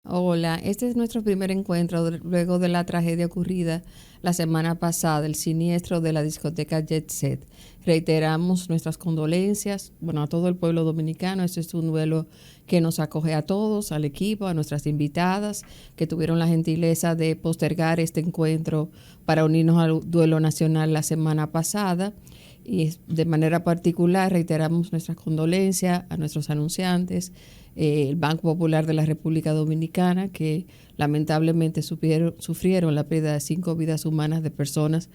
Hola, este es nuestro primer encuentro luego de la tragedia ocurrida la semana pasada, el siniestro de la discoteca Jet Set. Reiteramos nuestras condolencias, a todo el pueblo dominicano. Este es un duelo que nos acoge a todos, al equipo, a nuestras invitadas que tuvieron la gentileza de postergar este encuentro para unirnos al duelo nacional la semana pasada. Y de manera particular reiteramos nuestras condolencias a nuestros anunciantes, el Banco Popular de la República Dominicana, que lamentablemente sufrieron la pérdida de 5 vidas humanas de personas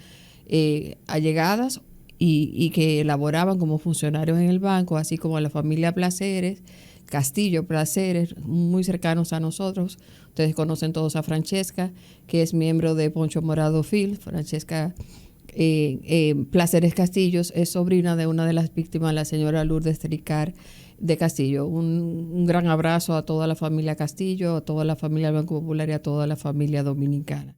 allegadas y que laboraban como funcionarios en el banco, así como a la familia Placeres, Castillo Placeres, muy cercanos a nosotros. Ustedes conocen todos a Francesca, que es miembro de Poncho Morado Field. Francesca Placeres Castillos es sobrina de una de las víctimas, la señora Lourdes Tricar de Castillo. Un gran abrazo a toda la familia Castillo, a toda la familia del Banco Popular y a toda la familia dominicana.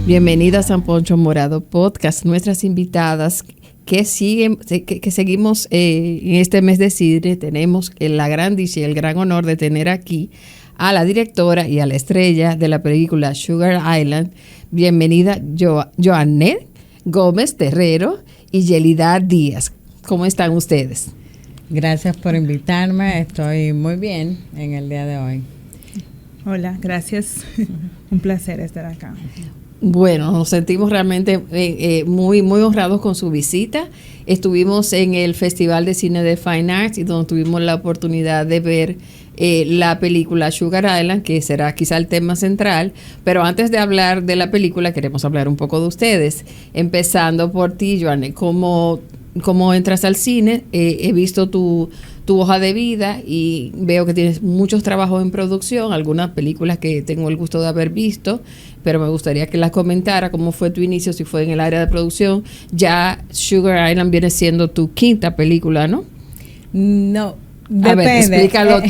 Bienvenidas a Poncho Morado Podcast. Nuestras invitadas que seguimos en este mes de cine, tenemos la gran dicha y el gran honor de tener aquí a la directora y a la estrella de la película Sugar Island. Bienvenida Joannette Gómez Terrero y Yelida Díaz. ¿Cómo están ustedes? Gracias por invitarme. Estoy muy bien en el día de hoy. Hola, gracias. Un placer estar acá. Bueno, nos sentimos realmente muy honrados con su visita. Estuvimos en el Festival de Cine de Fine Arts y donde tuvimos la oportunidad de ver la película Sugar Island, que será quizá el tema central. Pero antes de hablar de la película, queremos hablar un poco de ustedes. Empezando por ti, Joanne, ¿cómo entras al cine? He visto tu hoja de vida y veo que tienes muchos trabajos en producción, algunas películas que tengo el gusto de haber visto, pero me gustaría que las comentara cómo fue tu inicio, si fue en el área de producción. Ya Sugar Island viene siendo tu quinta película, ¿no? No, depende. A ver, explícalo.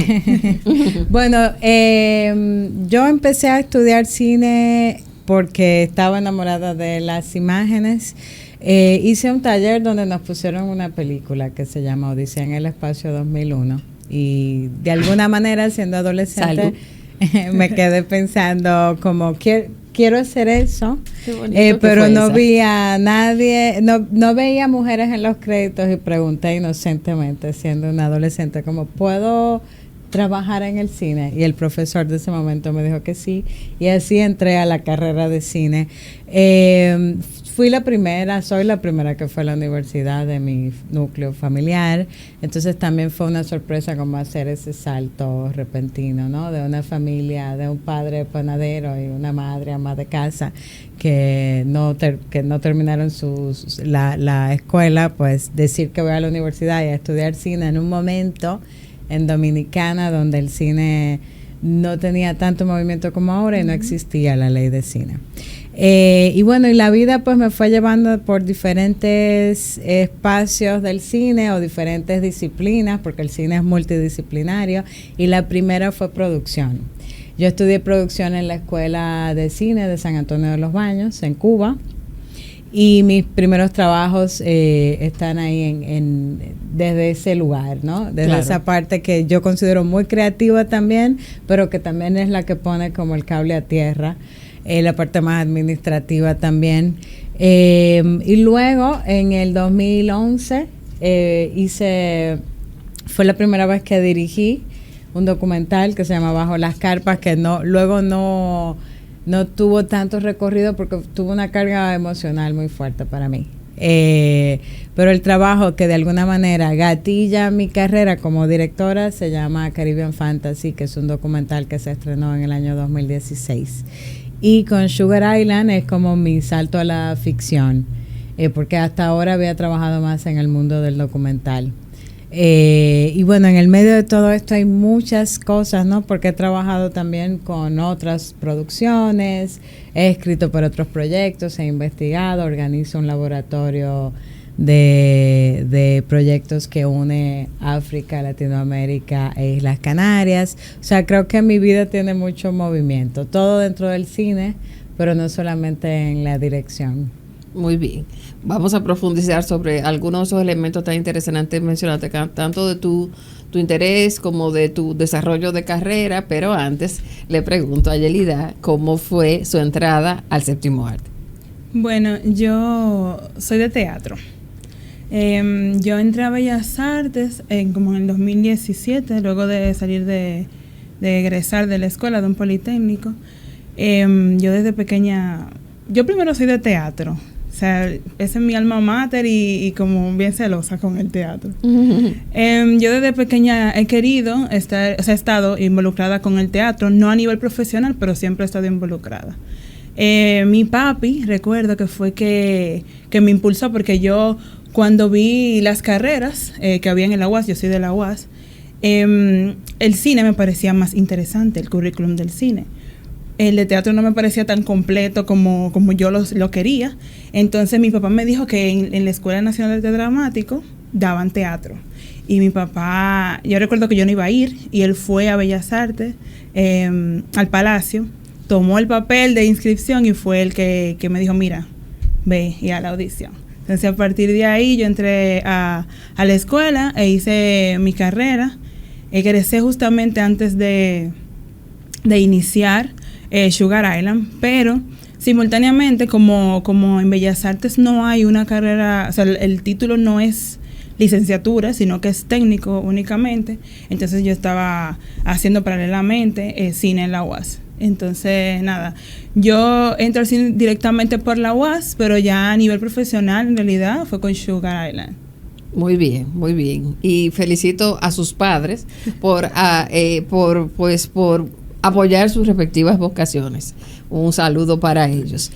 Bueno, yo empecé a estudiar cine porque estaba enamorada de las imágenes. Hice un taller donde nos pusieron una película que se llama Odisea en el Espacio 2001 y de alguna manera, siendo adolescente, me quedé pensando como quiero hacer eso, pero no vi a nadie, no veía mujeres en los créditos y pregunté inocentemente, siendo una adolescente, como ¿puedo trabajar en el cine? Y el profesor de ese momento me dijo que sí, y así entré a la carrera de cine. Soy la primera que fue a la universidad de mi núcleo familiar, entonces también fue una sorpresa como hacer ese salto repentino, ¿no? De una familia, de un padre panadero y una madre ama de casa que no terminaron la escuela, pues decir que voy a la universidad y a estudiar cine en un momento en Dominicana donde el cine no tenía tanto movimiento como ahora y no existía la ley de cine. Y bueno, y la vida pues me fue llevando por diferentes espacios del cine o diferentes disciplinas, porque el cine es multidisciplinario, y la primera fue producción. Yo estudié producción en la Escuela de Cine de San Antonio de los Baños, en Cuba, y mis primeros trabajos están ahí desde ese lugar, ¿no? Desde claro. Esa parte que yo considero muy creativa también, pero que también es la que pone como el cable a tierra. La parte más administrativa también. Y luego, en el 2011, fue la primera vez que dirigí un documental que se llama Bajo las Carpas, que luego no tuvo tanto recorrido porque tuvo una carga emocional muy fuerte para mí. Pero el trabajo que de alguna manera gatilla mi carrera como directora se llama Caribbean Fantasy, que es un documental que se estrenó en el año 2016. Y con Sugar Island es como mi salto a la ficción, porque hasta ahora había trabajado más en el mundo del documental. Y bueno, en el medio de todo esto hay muchas cosas, ¿no? Porque he trabajado también con otras producciones, he escrito por otros proyectos, he investigado, organizo un laboratorio de proyectos que une África, Latinoamérica e Islas Canarias. O sea, creo que mi vida tiene mucho movimiento, todo dentro del cine, pero no solamente en la dirección. Muy bien. Vamos a profundizar sobre algunos de esos elementos tan interesantes mencionaste, tanto de tu interés como de tu desarrollo de carrera, pero antes le pregunto a Yelida cómo fue su entrada al séptimo arte. Bueno, yo soy de teatro. Yo entré a Bellas Artes como en el 2017, luego de salir de egresar de la escuela de un politécnico. Yo desde pequeña, yo primero soy de teatro. O sea, esa es mi alma mater y como bien celosa con el teatro. Yo desde pequeña he querido estar, o sea, he estado involucrada con el teatro, no a nivel profesional, pero siempre he estado involucrada. Mi papi, recuerdo que fue que me impulsó, porque yo cuando vi las carreras que había en la UAS, yo soy de la UAS, el cine me parecía más interesante, el currículum del cine. El de teatro no me parecía tan completo como yo lo quería. Entonces mi papá me dijo que en la Escuela Nacional de Arte Dramático daban teatro. Y mi papá, yo recuerdo que yo no iba a ir, y él fue a Bellas Artes, al Palacio, tomó el papel de inscripción y fue el que me dijo, mira, ve y a la audición. Entonces a partir de ahí yo entré a la escuela e hice mi carrera. Egresé justamente antes de iniciar Sugar Island, pero simultáneamente como en Bellas Artes no hay una carrera, o sea, el título no es licenciatura, sino que es técnico únicamente, entonces yo estaba haciendo paralelamente cine en la UAS. Entonces, nada, yo entro al cine directamente por la UAS, pero ya a nivel profesional, en realidad, fue con Sugar Island. Muy bien, muy bien. Y felicito a sus padres por apoyar sus respectivas vocaciones. Un saludo para ellos.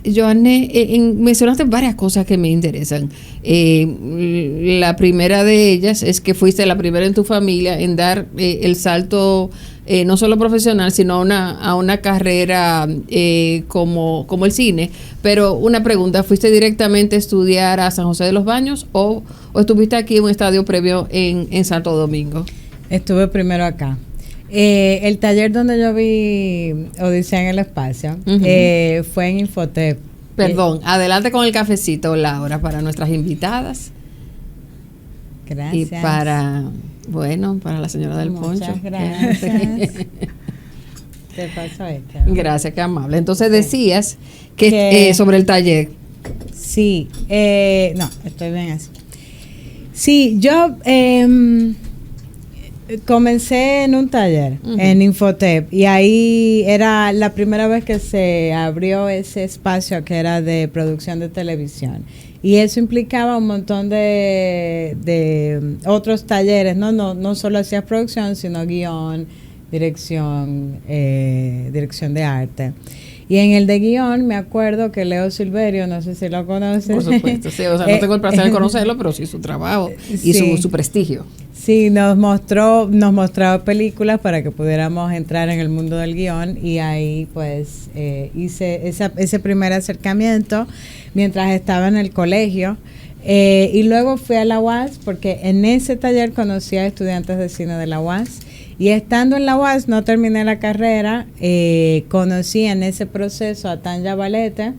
Joanne, mencionaste varias cosas que me interesan. La primera de ellas es que fuiste la primera en tu familia en dar el salto no solo profesional, sino a una carrera como el cine. Pero una pregunta, ¿fuiste directamente a estudiar a San José de los Baños o estuviste aquí en un estadio previo en Santo Domingo? Estuve primero acá. El taller donde yo vi Odisea en el Espacio fue en Infotep. Perdón, adelante con el cafecito, Laura, para nuestras invitadas. Gracias. Y para la señora del Poncho. Muchas gracias. Te paso esta. Gracias, qué amable. Entonces decías que sobre el taller. Sí, no, estoy bien así. Sí, yo comencé en un taller en Infotep, y ahí era la primera vez que se abrió ese espacio que era de producción de televisión, y eso implicaba un montón de otros talleres, no solo hacías producción, sino guión, dirección de arte. Y en el de guión me acuerdo que Leo Silverio, no sé si lo conoces. Por supuesto, sí, o sea, no tengo el placer de conocerlo, pero sí su trabajo y sí, su prestigio. Sí, nos mostró películas para que pudiéramos entrar en el mundo del guión, y ahí pues hice ese primer acercamiento mientras estaba en el colegio. Y luego fui a la UAS, porque en ese taller conocí a estudiantes de cine de la UAS. Y estando en la UAS, no terminé la carrera, conocí en ese proceso a Tanya Valete,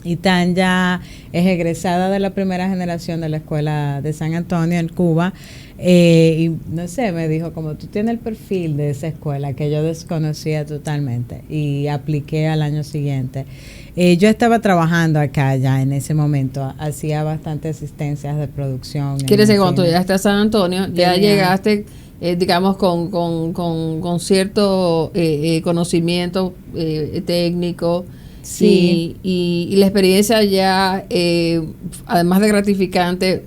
y Tanya es egresada de la primera generación de la Escuela de San Antonio en Cuba, y no sé, me dijo, como tú tienes el perfil de esa escuela, que yo desconocía totalmente, y apliqué al año siguiente. Yo estaba trabajando acá ya en ese momento, hacía bastante asistencias de producción. Quiere decir, cuando tú llegaste a San Antonio, ya llegaste digamos con cierto conocimiento técnico, sí, y la experiencia ya además de gratificante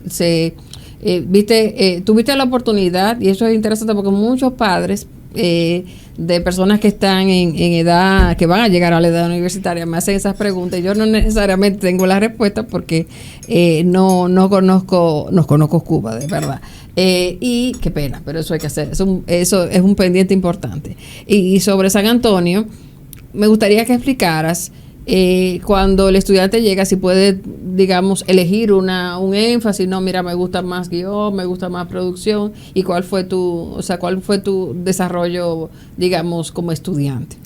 tuviste la oportunidad, y eso es interesante porque muchos padres de personas que están en edad, que van a llegar a la edad universitaria, me hacen esas preguntas, y yo no necesariamente tengo la respuesta porque no conozco Cuba, de verdad. Y qué pena, pero eso hay que hacer, eso es un pendiente importante. Y sobre San Antonio, me gustaría que explicaras cuando el estudiante llega, si puede, digamos, elegir un énfasis, no, mira, me gusta más guión, me gusta más producción, y cuál fue tu desarrollo, digamos, como estudiante.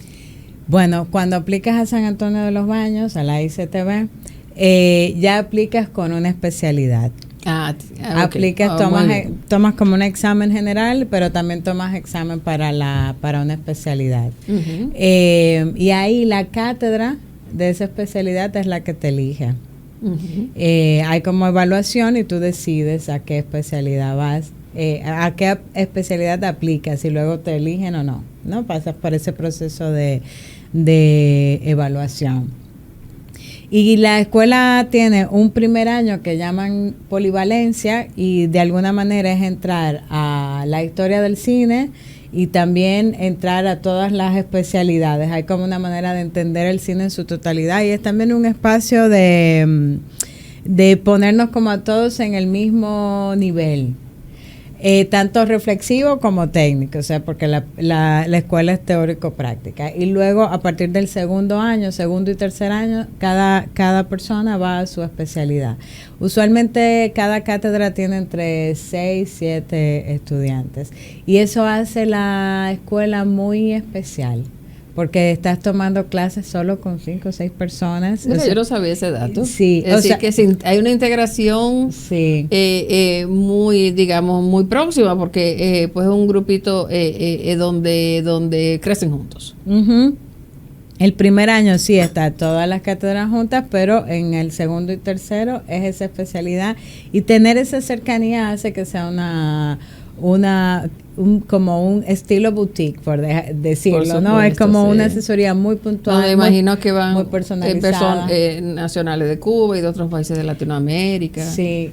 Bueno, cuando aplicas a San Antonio de los Baños, a la ICTV, ya aplicas con una especialidad. Okay. Aplicas, tomas como un examen general, pero también tomas examen para una especialidad. Uh-huh. Y ahí la cátedra de esa especialidad es la que te elige. Uh-huh. Hay como evaluación y tú decides a qué especialidad vas, a qué especialidad aplicas y luego te eligen o no. ¿No? Pasas por ese proceso de evaluación. Y la escuela tiene un primer año que llaman polivalencia y de alguna manera es entrar a la historia del cine y también entrar a todas las especialidades. Hay como una manera de entender el cine en su totalidad y es también un espacio de ponernos como a todos en el mismo nivel. Tanto reflexivo como técnico, o sea, porque la escuela es teórico-práctica. Y luego, a partir del segundo y tercer año, cada persona va a su especialidad. Usualmente, cada cátedra tiene entre 6 y 7 estudiantes. Y eso hace la escuela muy especial, porque estás tomando clases solo con 5 o 6 personas. Bueno, yo no sabía ese dato. Sí. Es decir, que hay una integración sí. muy, digamos, muy próxima, porque pues es un grupito donde crecen juntos. Uh-huh. El primer año sí está todas las cátedras juntas, pero en el segundo y tercero es esa especialidad. Y tener esa cercanía hace que sea como un estilo boutique, por decirlo, por supuesto, ¿no? Es como una asesoría muy puntual. Me imagino que van muy personalizada. Nacionales de Cuba y de otros países de Latinoamérica. Sí,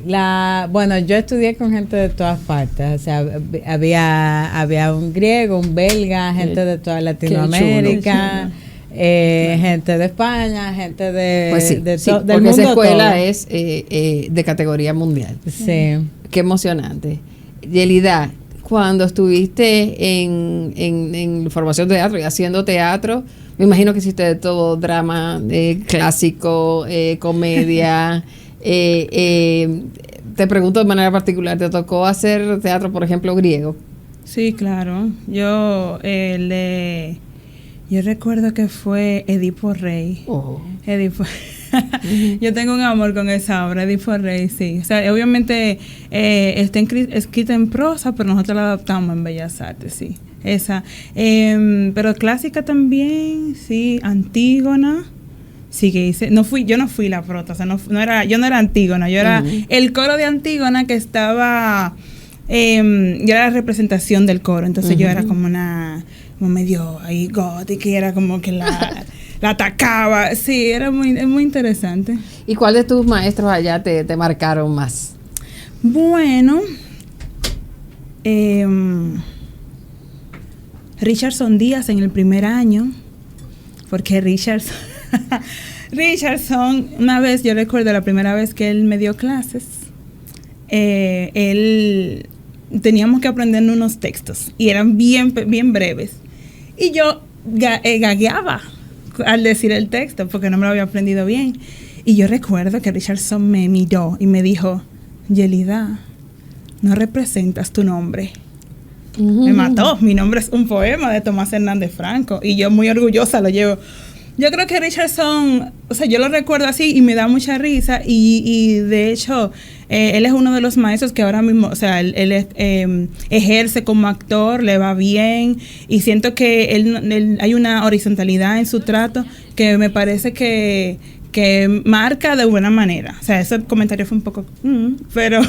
bueno, yo estudié con gente de todas partes, o sea, había un griego, un belga, gente de toda Latinoamérica. Gente de España, gente del mundo. Esa escuela todo. Es de categoría mundial. Sí. Qué emocionante. Yelida, cuando estuviste en formación de teatro y haciendo teatro, me imagino que hiciste de todo, drama, clásico, comedia. Te pregunto de manera particular, ¿te tocó hacer teatro, por ejemplo, griego? Sí, claro. Yo recuerdo que fue Edipo Rey. Oh. Edipo. Yo tengo un amor con esa obra, Edipo Rey, sí. O sea, obviamente está escrita en prosa, pero nosotros la adaptamos en Bellas Artes, sí. Esa. Pero clásica también, sí. Antígona. Sí que hice. Yo no fui la prota, o sea, yo no era Antígona, yo era el coro de Antígona que estaba. Yo era la representación del coro, entonces yo era como medio ahí gótica y era como que la atacaba. Sí, era muy interesante. ¿Y cuál de tus maestros allá te marcaron más? Bueno, Richardson Díaz en el primer año, porque Richardson, una vez, yo recuerdo la primera vez que él me dio clases, teníamos que aprender unos textos y eran bien breves. Y yo gagueaba al decir el texto porque no me lo había aprendido bien. Y yo recuerdo que Richardson me miró y me dijo, Yelida, no representas tu nombre. Me mató. Mi nombre es un poema de Tomás Hernández Franco y yo muy orgullosa lo llevo. Yo creo que Richardson, o sea, yo lo recuerdo así y me da mucha risa y de hecho él es uno de los maestros que ahora mismo, o sea, él ejerce como actor, le va bien y siento que él hay una horizontalidad en su trato que me parece que marca de buena manera. O sea, ese comentario fue un poco pero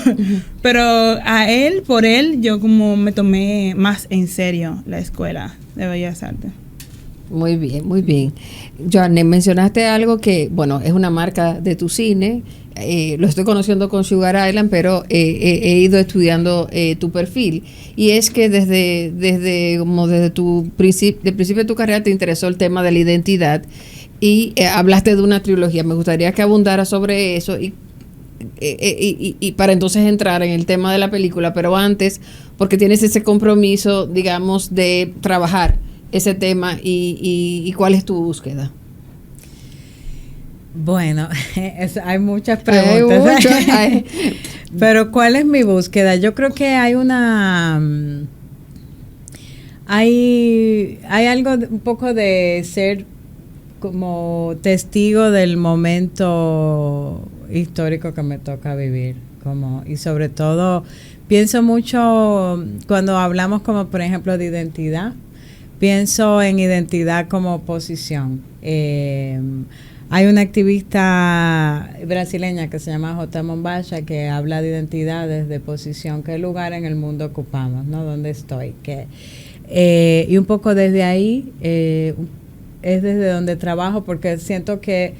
por él yo como me tomé más en serio la escuela de Bellas Artes. Muy bien, muy bien. Joanne, mencionaste algo que, bueno, es una marca de tu cine. Lo estoy conociendo con Sugar Island, pero he ido estudiando tu perfil. Y es que desde tu principio de tu carrera te interesó el tema de la identidad y hablaste de una trilogía. Me gustaría que abundara sobre eso y para entonces entrar en el tema de la película, pero antes, porque tienes ese compromiso, digamos, de trabajar ese tema y cuál es tu búsqueda. Bueno, hay muchas preguntas. Pero ¿cuál es mi búsqueda? Yo creo que hay algo un poco de ser como testigo del momento histórico que me toca vivir, y sobre todo pienso mucho cuando hablamos como por ejemplo de identidad, pienso en identidad como posición. Hay una activista brasileña que se llama J. Mombacha que habla de identidades, de posición, qué lugar en el mundo ocupamos, ¿no? ¿Dónde estoy? Y un poco desde ahí es desde donde trabajo, porque siento que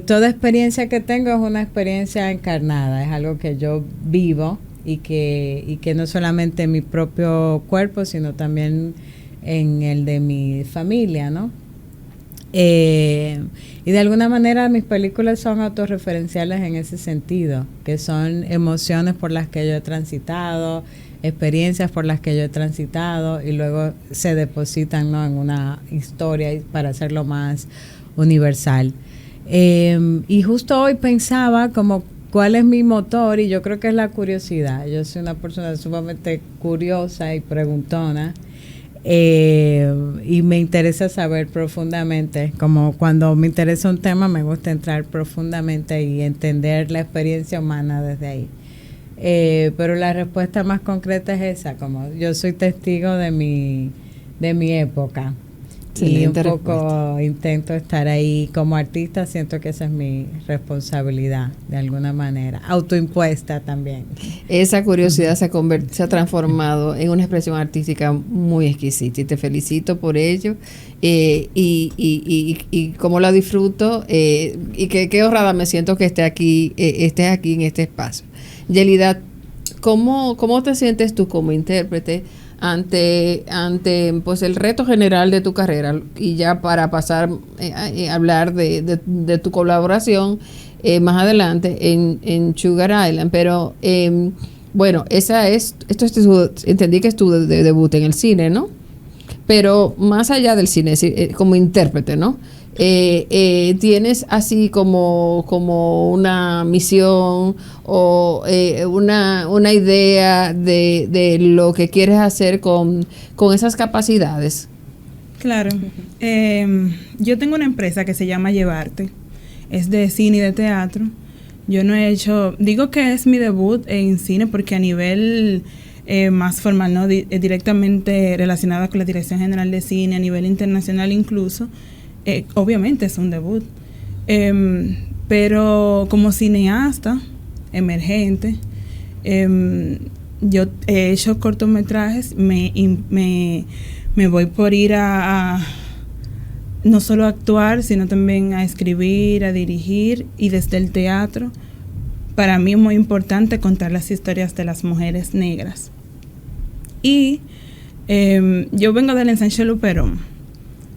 toda experiencia que tengo es una experiencia encarnada, es algo que yo vivo y que no solamente en mi propio cuerpo, sino también en el de mi familia, ¿no? Y de alguna manera mis películas son autorreferenciales en ese sentido, que son emociones por las que yo he transitado, experiencias por las que yo he transitado y luego se depositan, ¿no?, en una historia para hacerlo más universal. Y justo hoy pensaba como cuál es mi motor, y yo creo que es la curiosidad. Yo soy una persona sumamente curiosa y preguntona. Y me interesa saber profundamente, como cuando me interesa un tema me gusta entrar profundamente y entender la experiencia humana desde ahí, pero la respuesta más concreta es esa, como yo soy testigo de mi época. Sí, y un poco intento estar ahí como artista, siento que esa es mi responsabilidad de alguna manera, autoimpuesta también. Esa curiosidad se ha transformado en una expresión artística muy exquisita y te felicito por ello, y cómo la disfruto, y qué honrada me siento que estés aquí en este espacio. Yelida, ¿cómo te sientes tú como intérprete ante pues el reto general de tu carrera? Y ya para pasar a hablar de tu colaboración más adelante en Sugar Island, pero bueno, entendí que es tu debut en el cine, ¿no? Pero más allá del cine, como intérprete, ¿no? ¿Tienes así como una misión o una idea de lo que quieres hacer con esas capacidades? Claro. Yo tengo una empresa que se llama Llevarte. Es de cine y de teatro. Yo no he hecho... Digo que es mi debut en cine porque a nivel más formal, ¿no? Directamente relacionada con la Dirección General de Cine, a nivel internacional incluso... obviamente es un debut, pero como cineasta emergente, yo he hecho cortometrajes, me voy por ir a no solo a actuar, sino también a escribir, a dirigir, y desde el teatro para mí es muy importante contar las historias de las mujeres negras. Y yo vengo del ensanche Luperón.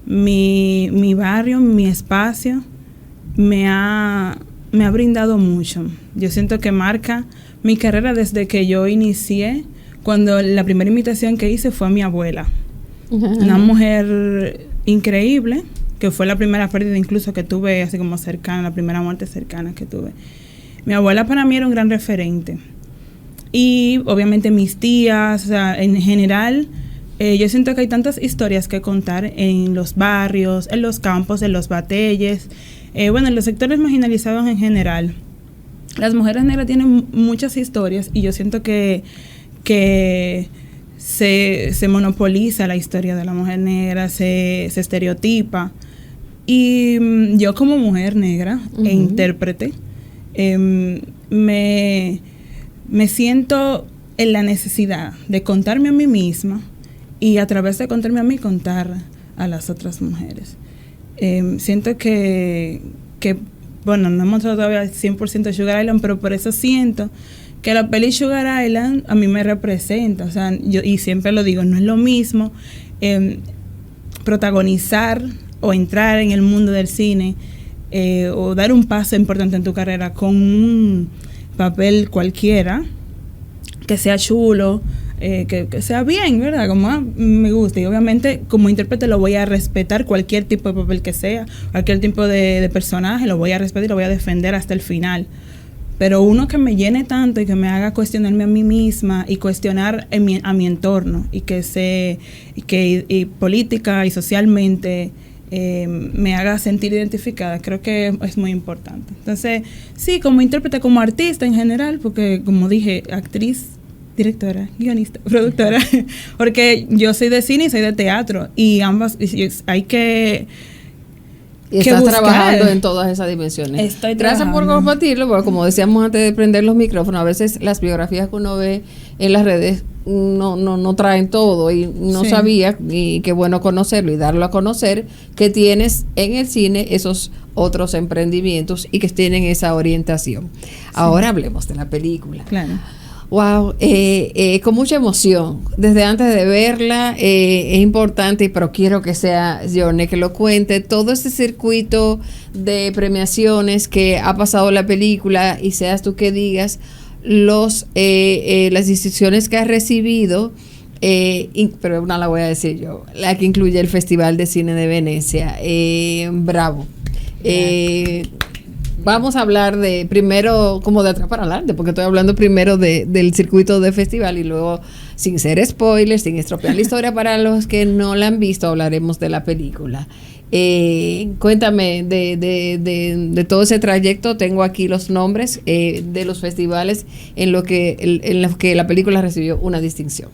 Mi barrio, mi espacio me ha brindado mucho. Yo siento que marca mi carrera desde que yo inicié, cuando la primera invitación que hice fue a mi abuela. Una mujer increíble, que fue la primera pérdida incluso que tuve, así como cercana, la primera muerte cercana que tuve. Mi abuela para mí era un gran referente. Y obviamente mis tías, o sea, en general... yo siento que hay tantas historias que contar en los barrios, en los campos, en los bateyes, en los sectores marginalizados en general. Las mujeres negras tienen muchas historias y yo siento que se monopoliza la historia de la mujer negra, se estereotipa. Y yo como mujer negra e intérprete, me siento en la necesidad de contarme a mí misma, y a través de contarme a mí, contar a las otras mujeres. Siento que bueno, no hemos mostrado todavía 100% Sugar Island, pero por eso siento que la peli Sugar Island a mí me representa. O sea, y siempre lo digo, no es lo mismo protagonizar o entrar en el mundo del cine o dar un paso importante en tu carrera con un papel cualquiera, que sea chulo, que sea bien, ¿verdad? Como me gusta. Y obviamente como intérprete lo voy a respetar, cualquier tipo de papel que sea, cualquier tipo de personaje, lo voy a respetar y lo voy a defender hasta el final. Pero uno que me llene tanto y que me haga cuestionarme a mí misma y cuestionar a mi entorno y y política y socialmente me haga sentir identificada, creo que es muy importante. Entonces, sí, como intérprete, como artista en general, porque como dije, actriz, directora, guionista, productora, porque yo soy de cine y soy de teatro y ambas hay que... Y estás trabajando en todas esas dimensiones. Gracias por compartirlo, porque como decíamos antes de prender los micrófonos, a veces las biografías que uno ve en las redes no traen todo y no sabía, y qué bueno conocerlo y darlo a conocer, que tienes en el cine esos otros emprendimientos y que tienen esa orientación. Ahora hablemos de la película. Claro. Wow, con mucha emoción. Desde antes de verla, es importante, pero quiero que sea Yorne que lo cuente, todo este circuito de premiaciones que ha pasado la película y seas tú que digas las distinciones que ha recibido, pero una la voy a decir yo, la que incluye el Festival de Cine de Venecia. Bravo. Vamos a hablar de primero como de atrás para adelante, porque estoy hablando primero del circuito de festival y luego, sin ser spoilers, sin estropear la historia para los que no la han visto, hablaremos de la película. Cuéntame de todo ese trayecto. Tengo aquí los nombres de los festivales en los que la película recibió una distinción.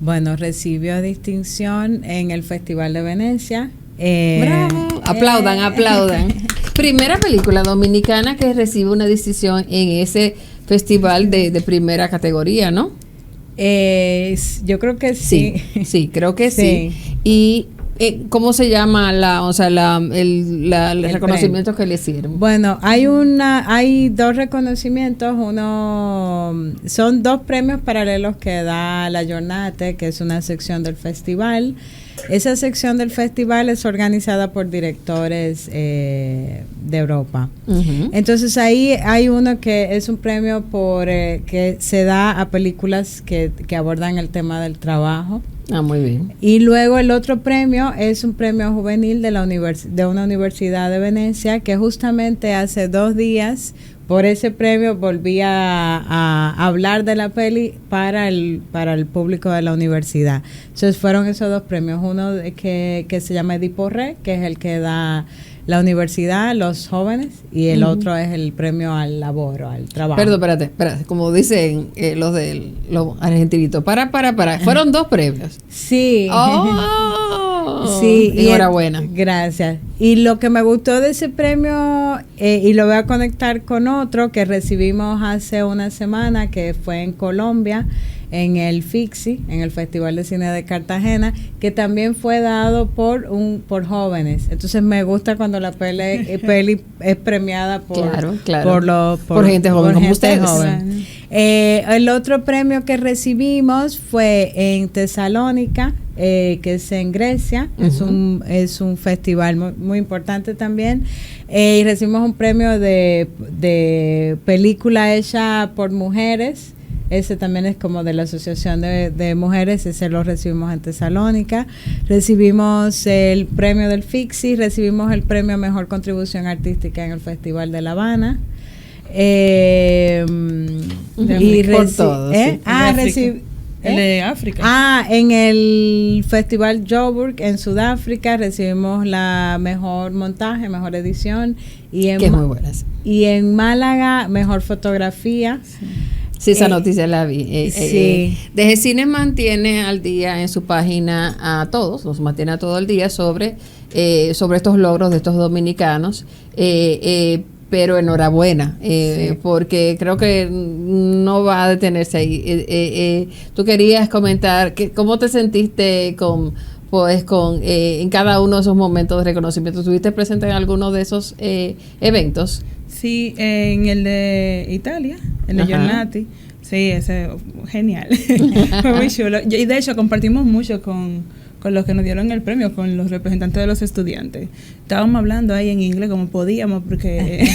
Bueno, recibió distinción en el Festival de Venecia. ¡Bravo! Aplaudan. Primera película dominicana que recibe una distinción en ese festival de primera categoría, ¿no? Yo creo que sí. Sí, creo que sí. Y ¿cómo se llama el reconocimiento que le hicieron? Bueno, hay dos reconocimientos. Son dos premios paralelos que da la Giornate, que es una sección del festival. Esa sección del festival es organizada por directores de Europa. Uh-huh. Entonces ahí hay uno que es un premio que se da a películas que abordan el tema del trabajo. Muy bien. Y luego el otro premio es un premio juvenil de una universidad de Venecia, que justamente hace 2 días por ese premio volví a hablar de la peli para el público de la universidad. Entonces fueron esos 2 premios, uno que se llama Edipo Re, que es el que da la universidad, los jóvenes, y el otro es el premio al labor, al trabajo. Perdón, espérate, como dicen los argentinitos, para. Fueron 2 premios. Sí. ¡Oh! Sí. Enhorabuena. Gracias. Y lo que me gustó de ese premio, y lo voy a conectar con otro que recibimos hace una semana, que fue en Colombia, en el FICSI, en el Festival de Cine de Cartagena, que también fue dado por jóvenes. Entonces me gusta cuando la peli es premiada por gente joven como ustedes. El otro premio que recibimos fue en Tesalónica, que es en Grecia. Uh-huh. Es un festival muy importante también. Y recibimos un premio de película hecha por mujeres. Ese también es como de la Asociación de Mujeres, ese lo recibimos en Tesalónica. Recibimos el premio del FICSI, recibimos el premio a Mejor Contribución Artística en el Festival de La Habana. El de África. En el Festival Joburg en Sudáfrica recibimos la Mejor Montaje, Mejor Edición. Que es muy buena. Y en Málaga, Mejor Fotografía. Sí, esa noticia la vi. Sí. Desde Cine mantiene al día en su página nos mantiene a todo el día sobre estos logros de estos dominicanos. Pero enhorabuena, porque creo que no va a detenerse ahí. Tú querías comentar cómo te sentiste en cada uno de esos momentos de reconocimiento. ¿Estuviste presente en alguno de esos eventos? Sí, en el de Italia, el de Giornati. Sí, ese genial. Fue muy chulo. Y de hecho compartimos mucho con con los que nos dieron el premio, con los representantes de los estudiantes. Estábamos hablando ahí en inglés como podíamos, porque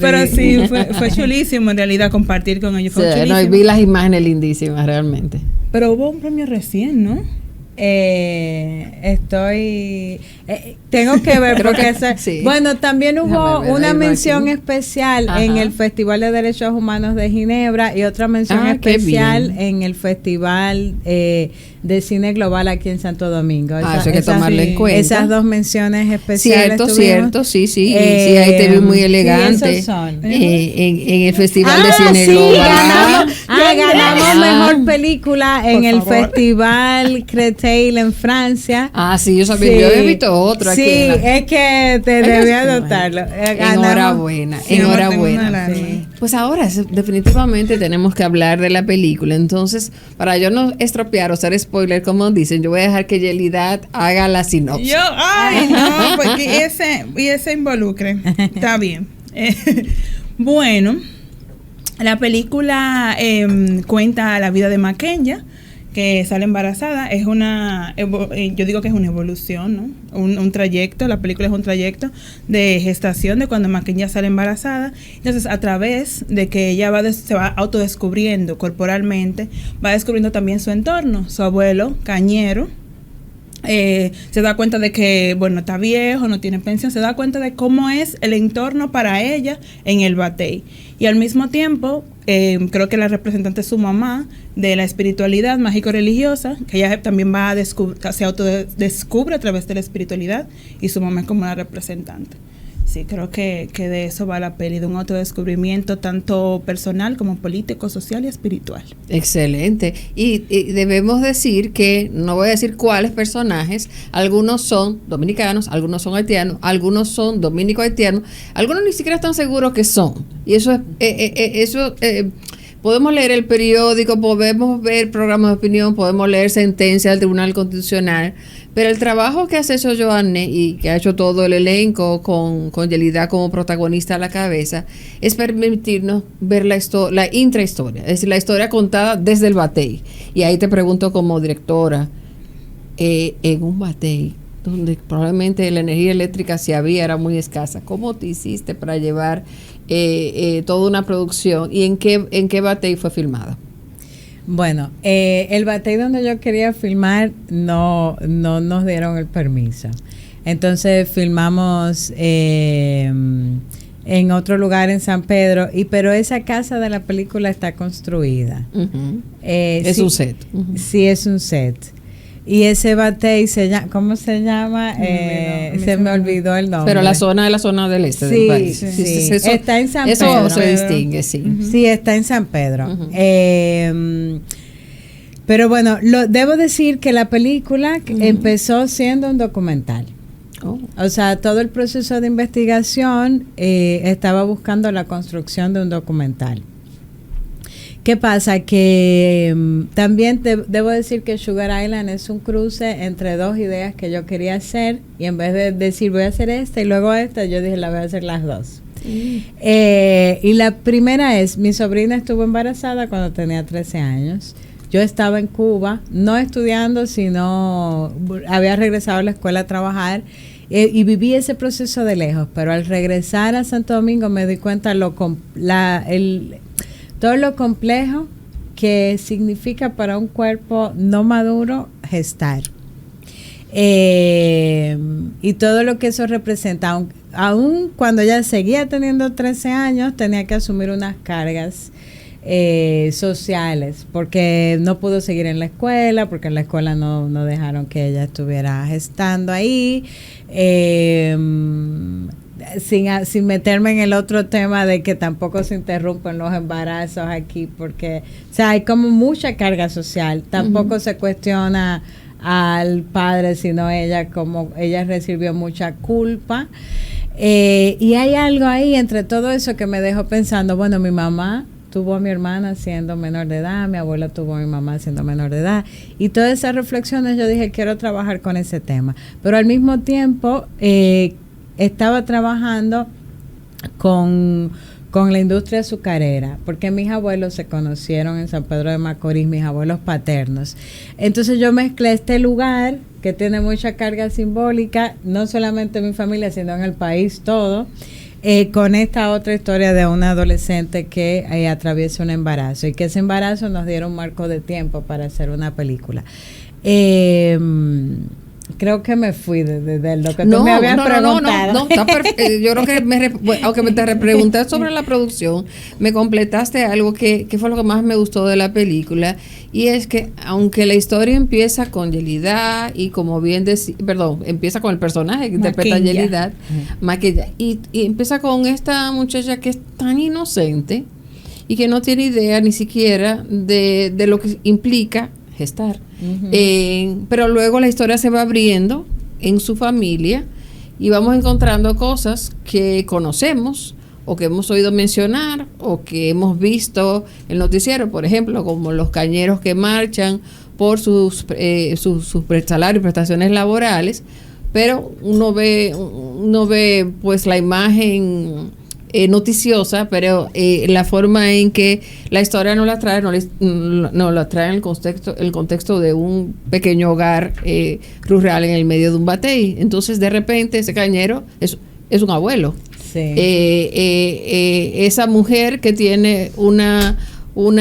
pero sí, fue chulísimo en realidad compartir con ellos. Fue no, y vi las imágenes lindísimas realmente. Pero hubo un premio recién, ¿no? Tengo que ver porque sí. Bueno, también hubo una mención especial en el Festival de Derechos Humanos de Ginebra y otra mención especial en el Festival de Cine Global aquí en Santo Domingo. Eso hay que tomarlo en cuenta. Esas dos menciones especiales. Cierto, sí, sí, ahí te vi muy elegante. Esos son. En el Festival de Cine Global. Ganamos mejor película en el Festival Créteil en Francia. Sí, yo sabía, yo he visto otro aquí. Sí, es que te debía anotarlo. Enhorabuena. Sí. Pues ahora definitivamente tenemos que hablar de la película. Entonces, para yo no estropear o ser spoiler, como dicen, yo voy a dejar que Yelida haga la sinopsis. No, porque ese involucre. Está bien. Bueno, la película cuenta la vida de Makenya, que sale embarazada. Es yo digo que es una evolución, ¿no? Un trayecto. La película es un trayecto de gestación de cuando Makenya sale embarazada. Entonces, a través de que ella se va autodescubriendo corporalmente, va descubriendo también su entorno. Su abuelo, Cañero, se da cuenta de que, está viejo, no tiene pensión, se da cuenta de cómo es el entorno para ella en el Batey. Y al mismo tiempo, creo que la representante es su mamá de la espiritualidad mágico-religiosa, que ella también se autodescubre a través de la espiritualidad, y su mamá es como la representante. Sí, creo que de eso va la peli, de un autodescubrimiento tanto personal como político, social y espiritual. Excelente. Y debemos decir que, no voy a decir cuáles personajes, algunos son dominicanos, algunos son haitianos, algunos son dominico-haitianos, algunos ni siquiera están seguros que son. Y eso podemos leer el periódico, podemos ver programas de opinión, podemos leer sentencias del Tribunal Constitucional, pero el trabajo que has hecho Joanne y que ha hecho todo el elenco con Yelida como protagonista a la cabeza es permitirnos ver la intrahistoria, es decir, la historia contada desde el Batey. Y ahí te pregunto como directora, en un Batey donde probablemente la energía eléctrica, si había, era muy escasa, ¿cómo te hiciste para llevar toda una producción y en qué Batey fue filmada? Bueno, el Batey donde yo quería filmar no nos dieron el permiso. Entonces filmamos en otro lugar en San Pedro, pero esa casa de la película está construida. Uh-huh. Es un set. Uh-huh. Sí, es un set. Y ese Batey ¿cómo se llama? Se me olvidó el nombre. Pero la zona es la zona del este del país. Sí. Está en San Pedro. Eso se distingue, sí. Uh-huh. Sí, está en San Pedro. Uh-huh. Pero bueno, debo decir que la película empezó siendo un documental. O sea, todo el proceso de investigación estaba buscando la construcción de un documental. ¿Qué pasa? Que también debo decir que Sugar Island es un cruce entre dos ideas que yo quería hacer, y en vez de decir voy a hacer esta y luego esta, yo dije la voy a hacer las dos. Y la primera es, mi sobrina estuvo embarazada cuando tenía 13 años. Yo estaba en Cuba, no estudiando, sino había regresado a la escuela a trabajar, y viví ese proceso de lejos, pero al regresar a Santo Domingo me di cuenta todo lo complejo que significa para un cuerpo no maduro gestar. Y todo lo que eso representa. Aún cuando ella seguía teniendo 13 años, tenía que asumir unas cargas sociales, porque no pudo seguir en la escuela, porque en la escuela no dejaron que ella estuviera gestando ahí. Sin meterme en el otro tema de que tampoco se interrumpen los embarazos aquí, porque, o sea, hay como mucha carga social. Tampoco se cuestiona al padre, sino ella, como ella recibió mucha culpa. Y hay algo ahí entre todo eso que me dejó pensando, bueno, mi mamá tuvo a mi hermana siendo menor de edad, mi abuela tuvo a mi mamá siendo menor de edad, y todas esas reflexiones yo dije, quiero trabajar con ese tema. Pero al mismo tiempo, estaba trabajando con con la industria azucarera, porque mis abuelos se conocieron en San Pedro de Macorís, mis abuelos paternos. Entonces yo mezclé este lugar que tiene mucha carga simbólica, no solamente en mi familia, sino en el país todo, con esta otra historia de una adolescente que atraviesa un embarazo, y que ese embarazo nos diera un marco de tiempo para hacer una película. Creo que me fui de lo que tú me habías preguntado. No, está perfecto. Yo creo que aunque me te repregunté sobre la producción, me completaste algo que fue lo que más me gustó de la película, y es que aunque la historia empieza con Yelida y como bien empieza con el personaje que interpreta a Yelida, Maquilla, y empieza con esta muchacha que es tan inocente y que no tiene idea ni siquiera de lo que implica gestar. Pero luego la historia se va abriendo en su familia y vamos encontrando cosas que conocemos o que hemos oído mencionar o que hemos visto en el noticiero, por ejemplo, como los cañeros que marchan por sus salarios y prestaciones laborales, pero uno ve pues la imagen noticiosa, pero la forma en que la historia nos la trae, no la trae en el contexto de un pequeño hogar rural en el medio de un batey. Entonces de repente ese cañero es un abuelo. Sí. Esa mujer que tiene una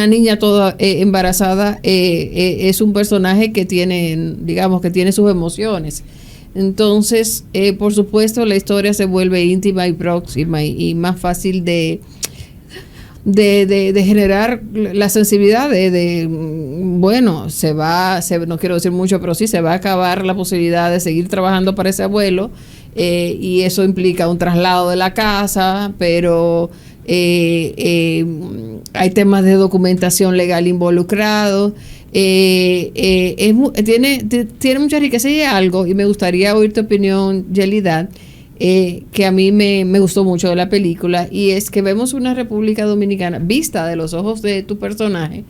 niña toda embarazada es un personaje que tiene, digamos, que tiene sus emociones. Entonces, por supuesto, la historia se vuelve íntima y próxima y más fácil de generar la sensibilidad bueno, no quiero decir mucho, pero sí se va a acabar la posibilidad de seguir trabajando para ese abuelo, y eso implica un traslado de la casa, pero hay temas de documentación legal involucrados. Tiene mucha riqueza y algo, y me gustaría oír tu opinión, Yelida, que a mí me gustó mucho de la película, y es que vemos una República Dominicana vista de los ojos de tu personaje,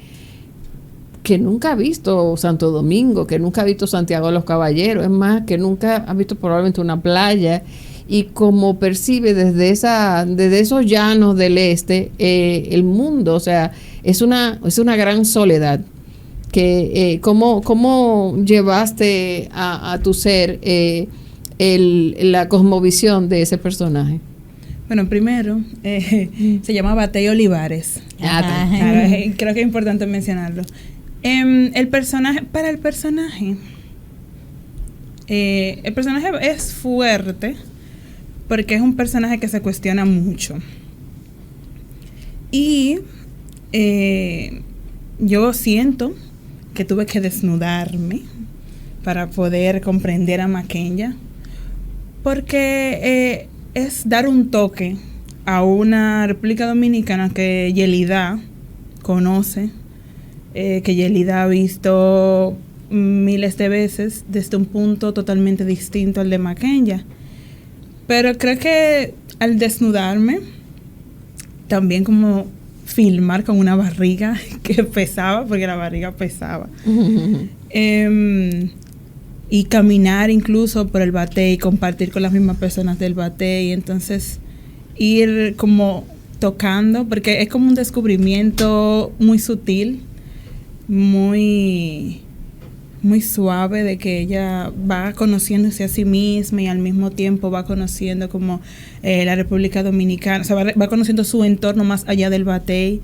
que nunca ha visto Santo Domingo, que nunca ha visto Santiago de los Caballeros, es más, que nunca ha visto probablemente una playa, y como percibe desde esos llanos del este el mundo. O sea, es una gran soledad. Que ¿cómo llevaste a tu ser la cosmovisión de ese personaje? Bueno, primero, se llama Batey Olivares. Claro, creo que es importante mencionarlo. El personaje es fuerte porque es un personaje que se cuestiona mucho. Y yo siento que tuve que desnudarme para poder comprender a Maquenya, porque es dar un toque a una República Dominicana que Yelida conoce, que Yelida ha visto miles de veces desde un punto totalmente distinto al de Maquenya. Pero creo que al desnudarme, también como filmar con una barriga que pesaba, porque la barriga pesaba, y caminar incluso por el batey, compartir con las mismas personas del batey, entonces ir como tocando, porque es como un descubrimiento muy sutil, muy suave, de que ella va conociéndose a sí misma y al mismo tiempo va conociendo como la República Dominicana, o sea, va conociendo su entorno más allá del batey.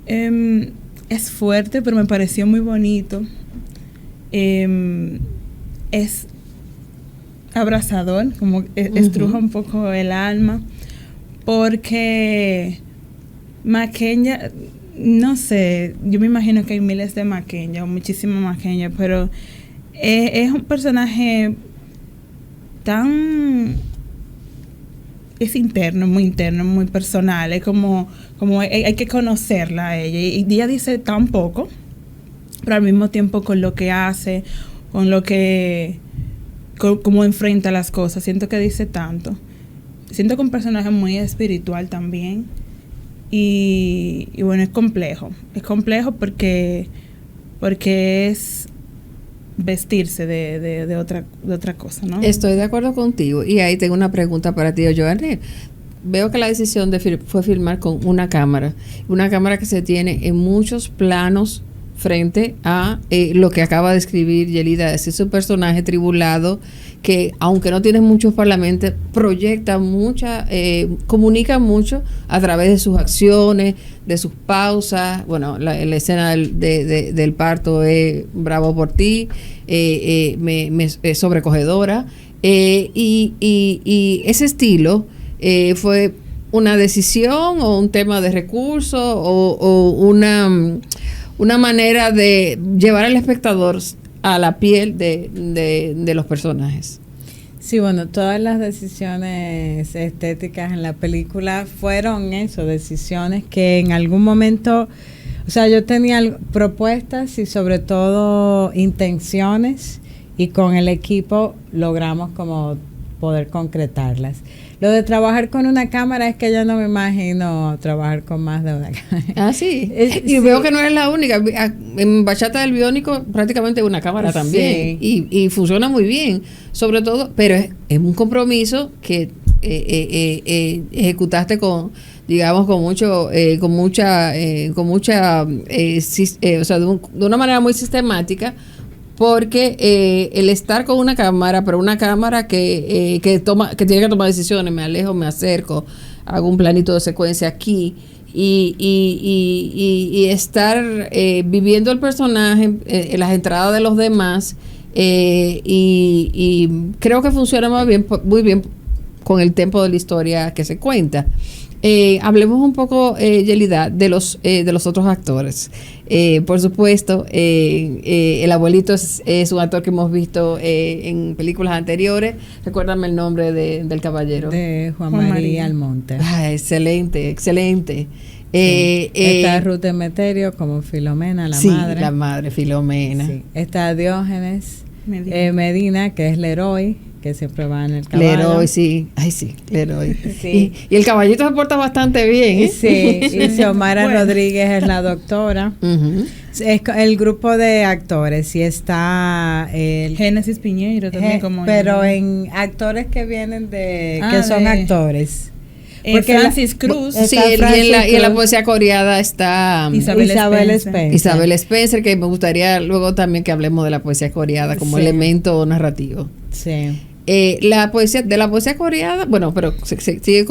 Es fuerte, pero me pareció muy bonito. Es abrazador, como estruja un poco el alma, porque Maquenya, no sé, yo me imagino que hay miles de Maquenya, o muchísimas Maquenya, pero es un personaje es interno, muy personal, es como hay que conocerla a ella, y ella dice tan poco, pero al mismo tiempo con lo que hace, cómo enfrenta las cosas, siento que dice tanto. Siento que un personaje muy espiritual también. Y bueno, es complejo porque es vestirse de otra cosa, ¿no? Estoy de acuerdo contigo, y ahí tengo una pregunta para ti, Joanne. veo que la decisión fue filmar con una cámara que se tiene en muchos planos frente a lo que acaba de escribir Yelida. Es un personaje tribulado que, aunque no tiene muchos parlamentos, proyecta comunica mucho a través de sus acciones, de sus pausas. Bueno, la escena del parto es bravo por ti, es sobrecogedora. Y ese estilo fue una decisión o un tema de recursos o una manera de llevar al espectador a la piel de los personajes. Sí, bueno, todas las decisiones estéticas en la película fueron eso, decisiones que en algún momento, o sea, yo tenía propuestas y sobre todo intenciones, y con el equipo logramos como poder concretarlas. Lo de trabajar con una cámara es que yo no me imagino trabajar con más de una cámara. Ah, sí. Y veo que no eres la única. En Bachata del Biónico prácticamente una cámara también. Sí. Y funciona muy bien. Sobre todo, pero es un compromiso que ejecutaste con, digamos, o sea, de una manera muy sistemática. Porque el estar con una cámara, pero una cámara que tiene que tomar decisiones, me alejo, me acerco, hago un planito de secuencia aquí y estar viviendo el personaje, las entradas de los demás, y creo que funciona muy bien con el tempo de la historia que se cuenta. Hablemos un poco, Yelida, de los otros actores. Por supuesto, el abuelito es un actor que hemos visto en películas anteriores. Recuérdame el nombre del caballero. De Juan María Almonte. Excelente. Sí. Está Ruth Emeterio como Filomena, la madre. Sí, la madre Filomena. Sí. Está Diógenes Medina, que es Leroy, que siempre va en el caballo. Leroy, sí. Ay, sí, Leroy. Sí. Y el caballito se porta bastante bien, ¿eh? Sí, y Xiomara Rodríguez es la doctora. Uh-huh. Es el grupo de actores, y está el Génesis Piñeiro también pero en actores que vienen que son actores. Porque Francis Cruz. Sí, y en la poesía coreada está Isabel Spencer. Isabel Spencer, que me gustaría luego también que hablemos de la poesía coreada como elemento narrativo. Sí. La poesía coreada, bueno, pero se sigue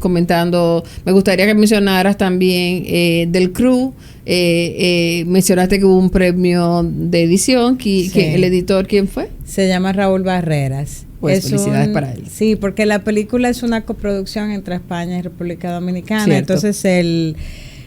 comentando. Me gustaría que mencionaras también del crew. Mencionaste que hubo un premio de edición. Que el editor, ¿quién fue? Se llama Raúl Barreras. Pues felicidades para él. Sí, porque la película es una coproducción entre España y República Dominicana. Cierto. Entonces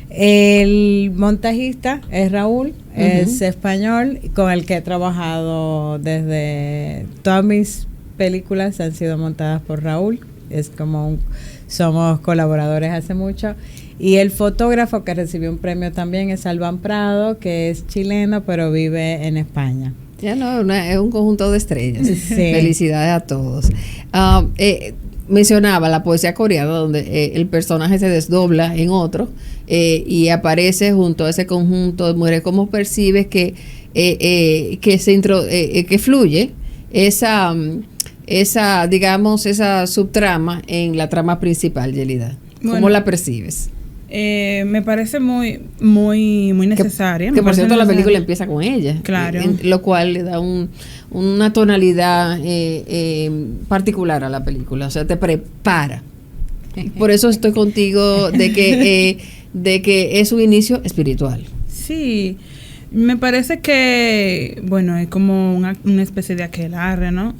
el montajista es Raúl, uh-huh. Es español, con el que he trabajado desde todas mis películas han sido montadas por Raúl. Es como somos colaboradores hace mucho. Y el fotógrafo que recibió un premio también es Albán Prado, que es chileno pero vive en España. Ya no, es un conjunto de estrellas. Sí. Felicidades a todos. Mencionaba la poesía coreana, donde el personaje se desdobla en otro y aparece junto a ese conjunto de mujeres. ¿Cómo percibes que fluye esa subtrama en la trama principal, Yelida? ¿Cómo la percibes? Me parece muy necesaria. Que por cierto la película empieza con ella, claro, lo cual le da una tonalidad particular a la película, o sea, te prepara. Por eso estoy contigo de que es un inicio espiritual. Sí, me parece que, bueno, es como una especie de aquelarre, ¿no?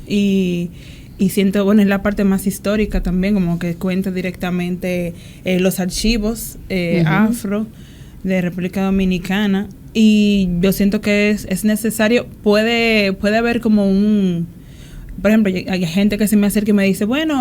Y siento, bueno, es la parte más histórica también, como que cuenta directamente los archivos uh-huh. afro de República Dominicana, y yo siento que es necesario. Puede haber como por ejemplo, hay gente que se me acerca y me dice, bueno,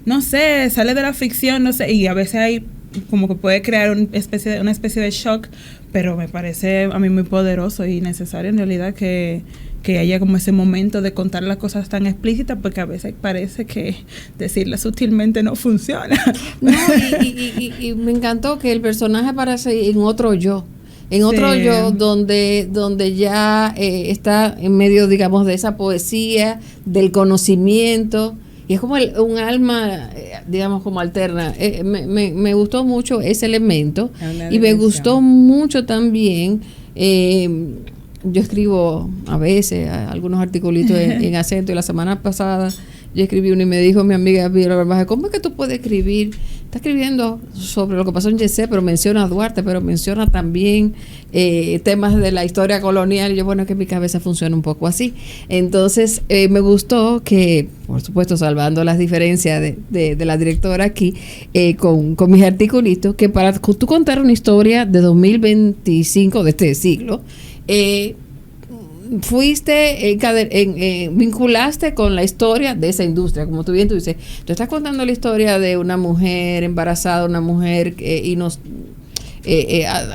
no sé, sale de la ficción, no sé, y a veces hay como que puede crear una especie de shock, pero me parece a mí muy poderoso y necesario en realidad que haya como ese momento de contar las cosas tan explícitas, porque a veces parece que decirlas sutilmente no funciona. No, y me encantó que el personaje aparece en otro yo. En otro yo donde ya está en medio, digamos, de esa poesía, del conocimiento, y es como un alma, digamos, como alterna. Me gustó mucho ese elemento y me gustó mucho también. Yo escribo a veces algunos articulitos en acento, y la semana pasada yo escribí uno y me dijo mi amiga Pilar Barbaje, ¿cómo es que tú puedes escribir? Está escribiendo sobre lo que pasó en Yesé, pero menciona a Duarte, pero menciona también temas de la historia colonial. Y yo, bueno, que mi cabeza funciona un poco así. Entonces, me gustó que, por supuesto, salvando las diferencias de la directora aquí, con mis articulitos, que para tú contar una historia de 2025, de este siglo, fuiste vinculaste con la historia de esa industria, como tú bien tú dices. Tú estás contando la historia de una mujer embarazada, una mujer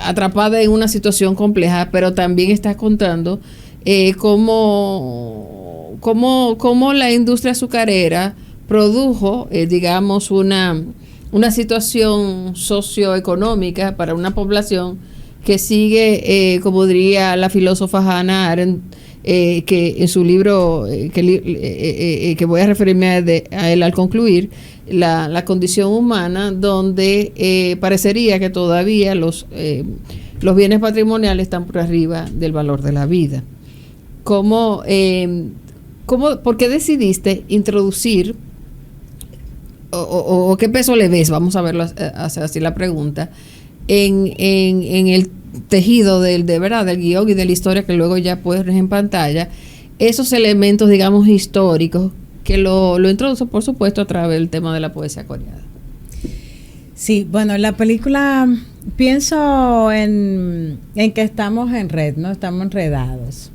atrapada en una situación compleja, pero también estás contando cómo la industria azucarera produjo, digamos, una situación socioeconómica para una población que sigue, como diría la filósofa Hannah Arendt, que en su libro, que voy a referirme a él al concluir, la condición humana, donde parecería que todavía los bienes patrimoniales están por arriba del valor de la vida. ¿Por qué decidiste introducir, o qué peso le ves, vamos a verlo así la pregunta, en el tejido del guión y de la historia que luego ya puedes ver en pantalla, esos elementos, digamos, históricos, que lo introduce, por supuesto, a través del tema de la poesía coreana? Sí, bueno, la película, pienso en que estamos en red, ¿no? Estamos enredadas.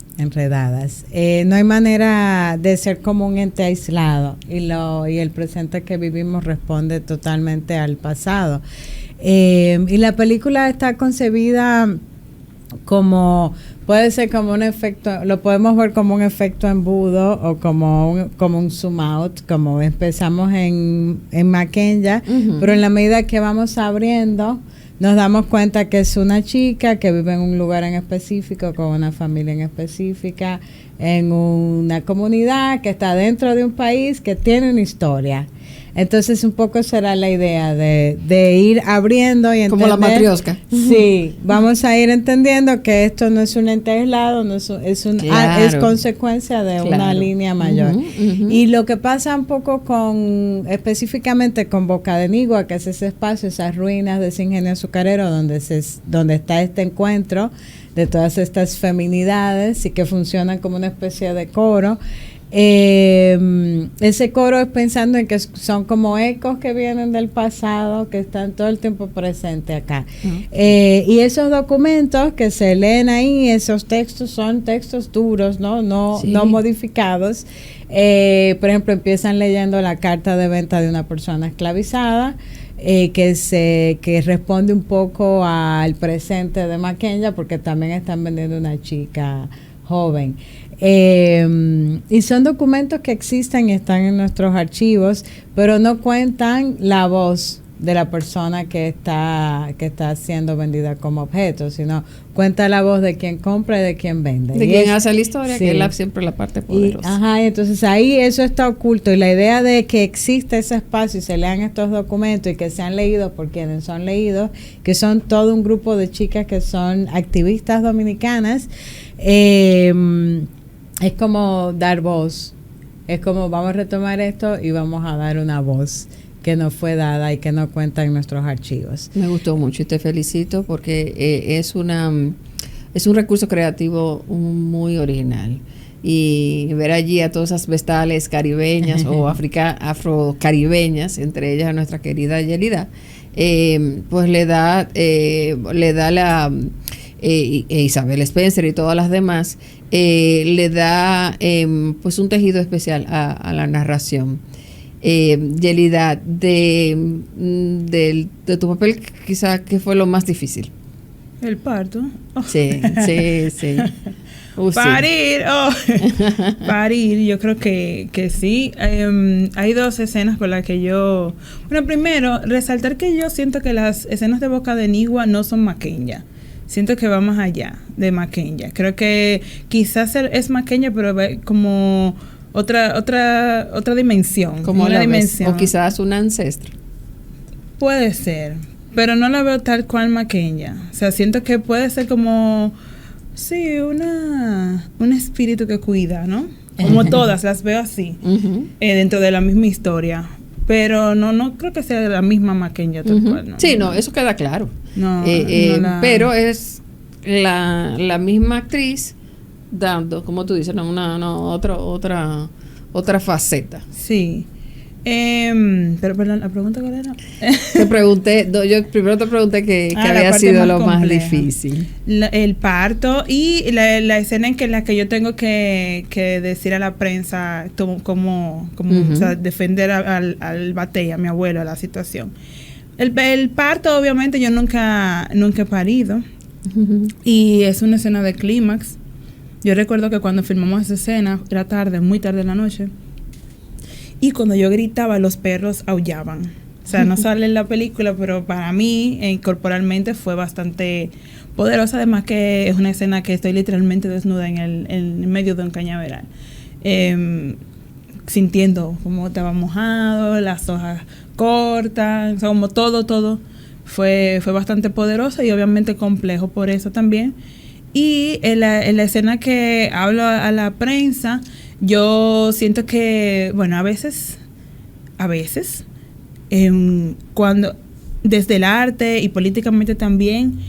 No hay manera de ser como un ente aislado, y el presente que vivimos responde totalmente al pasado. Y la película está concebida como, puede ser como un efecto, lo podemos ver como un efecto embudo o como un zoom out, como empezamos en Mackenzie, pero en la medida que vamos abriendo, nos damos cuenta que es una chica que vive en un lugar en específico, con una familia en específica, en una comunidad que está dentro de un país que tiene una historia. Entonces, un poco será la idea de ir abriendo y entender. Como la matriosca. Sí, vamos a ir entendiendo que esto no es un ente aislado, no es consecuencia de una línea mayor. Y lo que pasa un poco específicamente con Boca de Nigua, que es ese espacio, esas ruinas de ese ingenio azucarero donde está este encuentro de todas estas feminidades y que funcionan como una especie de coro. Ese coro es pensando en que son como ecos que vienen del pasado, que están todo el tiempo presentes acá. Y esos documentos que se leen ahí, esos textos son textos duros, no modificados. Por ejemplo, empiezan leyendo la carta de venta de una persona esclavizada, que responde un poco al presente de Mackenzie, porque también están vendiendo una chica joven. Y son documentos que existen y están en nuestros archivos, pero no cuentan la voz de la persona que está siendo vendida como objeto, sino cuenta la voz de quien compra y de quien vende. De quien hace la historia, sí, que es siempre la parte poderosa. Entonces ahí eso está oculto, y la idea de que existe ese espacio y se lean estos documentos y que sean leídos por quienes son leídos, que son todo un grupo de chicas que son activistas dominicanas, es como dar voz, es como vamos a retomar esto y vamos a dar una voz que nos fue dada y que no cuenta en nuestros archivos. Me gustó mucho y te felicito porque es un recurso creativo muy original. Y ver allí a todas esas vestales caribeñas o afrocaribeñas, entre ellas a nuestra querida Yelida, pues le da la Isabel Spencer y todas las demás, le da pues un tejido especial a la narración. Yelida, de tu papel, quizá, ¿qué fue lo más difícil? El parto. Oh. Sí. Parir, parir, yo creo que sí. Hay dos escenas con las que yo... Bueno, primero, resaltar que yo siento que las escenas de Boca de Nigua no son Mackenzie. Siento que va más allá de Mackenzie. Creo que quizás es Mackenzie, pero como otra dimensión. Como una la dimensión. ves, o quizás un ancestro. Puede ser, pero no la veo tal cual Maquenya. O sea, siento que puede ser como, sí, un espíritu que cuida, ¿no? Como todas las veo así, dentro de la misma historia. Pero no creo que sea la misma Maquenya tal cual. ¿No? Sí, no, eso queda claro. Pero es la misma actriz dando, como tú dices, otra faceta. Sí. Pero perdón, ¿la pregunta cuál era? Yo primero te pregunté que había sido lo más difícil. El parto y la escena en la que yo tengo que decir a la prensa como o sea, defender al Batey, a mi abuelo, a la situación. El parto, obviamente, yo nunca he parido. Y es una escena de clímax. Yo recuerdo que cuando filmamos esa escena, era tarde, muy tarde en la noche. Y cuando yo gritaba, los perros aullaban. O sea, no sale en la película, pero para mí, corporalmente, fue bastante poderosa. Además que es una escena que estoy literalmente desnuda en el medio de un cañaveral. Sintiendo cómo estaba mojado, las hojas cortas, o sea, como todo. Fue bastante poderosa y obviamente complejo por eso también. Y en la escena que hablo a la prensa, yo siento que, bueno, a veces, cuando desde el arte y políticamente también,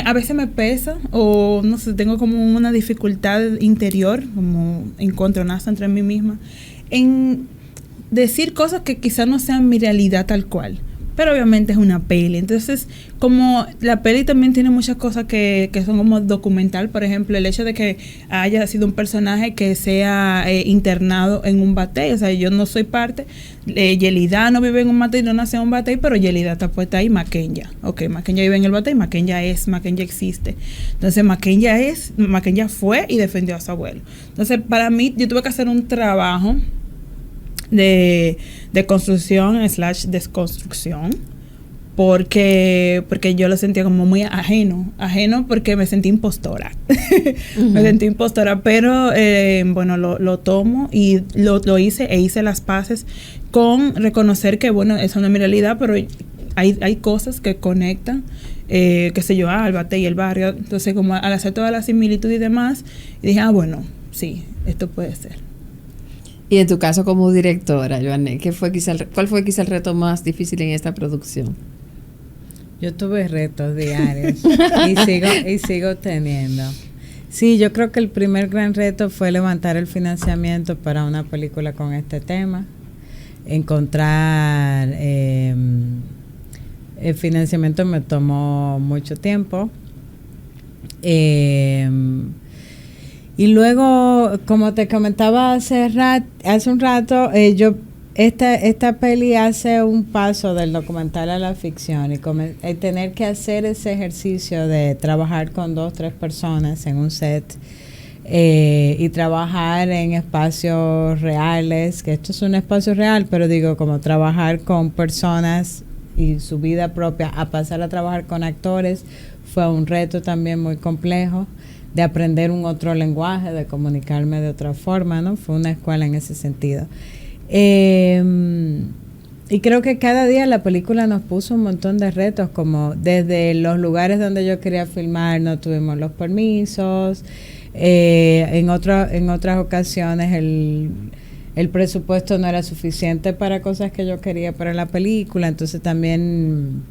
a veces me pesa o no sé, tengo como una dificultad interior, como encontronazo entre mí misma, en decir cosas que quizás no sean mi realidad tal cual. Pero obviamente es una peli. Entonces, como la peli también tiene muchas cosas que son como documental. Por ejemplo, el hecho de que haya sido un personaje que sea internado en un batey. O sea, yo no soy parte. Yelida no vive en un batey, no nació en un batey, pero Yelida está puesta ahí, Maquenya. Ok, Maquenya vive en el batey, Maquenya existe. Entonces, Maquenya fue y defendió a su abuelo. Entonces, para mí, yo tuve que hacer un trabajo de construcción / desconstrucción porque yo lo sentía como muy ajeno porque me sentí impostora. Me sentí impostora, pero bueno, lo tomo y lo hice las paces con reconocer que bueno, esa no es mi realidad, pero hay cosas que conectan, qué sé yo, al Batey y el barrio. Entonces, como al hacer toda la similitud y demás, y dije, bueno, sí, esto puede ser. Y en tu caso como directora, Joanne, ¿cuál fue quizá el reto más difícil en esta producción? Yo tuve retos diarios y sigo teniendo. Sí, yo creo que el primer gran reto fue levantar el financiamiento para una película con este tema. Encontrar el financiamiento me tomó mucho tiempo. Y luego, como te comentaba hace un rato, esta peli hace un paso del documental a la ficción y tener que hacer ese ejercicio de trabajar con 2, 3 personas en un set y trabajar en espacios reales, que esto es un espacio real, pero digo, como trabajar con personas y su vida propia, a pasar a trabajar con actores, fue un reto también muy complejo, de aprender un otro lenguaje, de comunicarme de otra forma, ¿no? Fue una escuela en ese sentido. Y creo que cada día la película nos puso un montón de retos, como desde los lugares donde yo quería filmar no tuvimos los permisos, en otras ocasiones el presupuesto no era suficiente para cosas que yo quería para la película, entonces también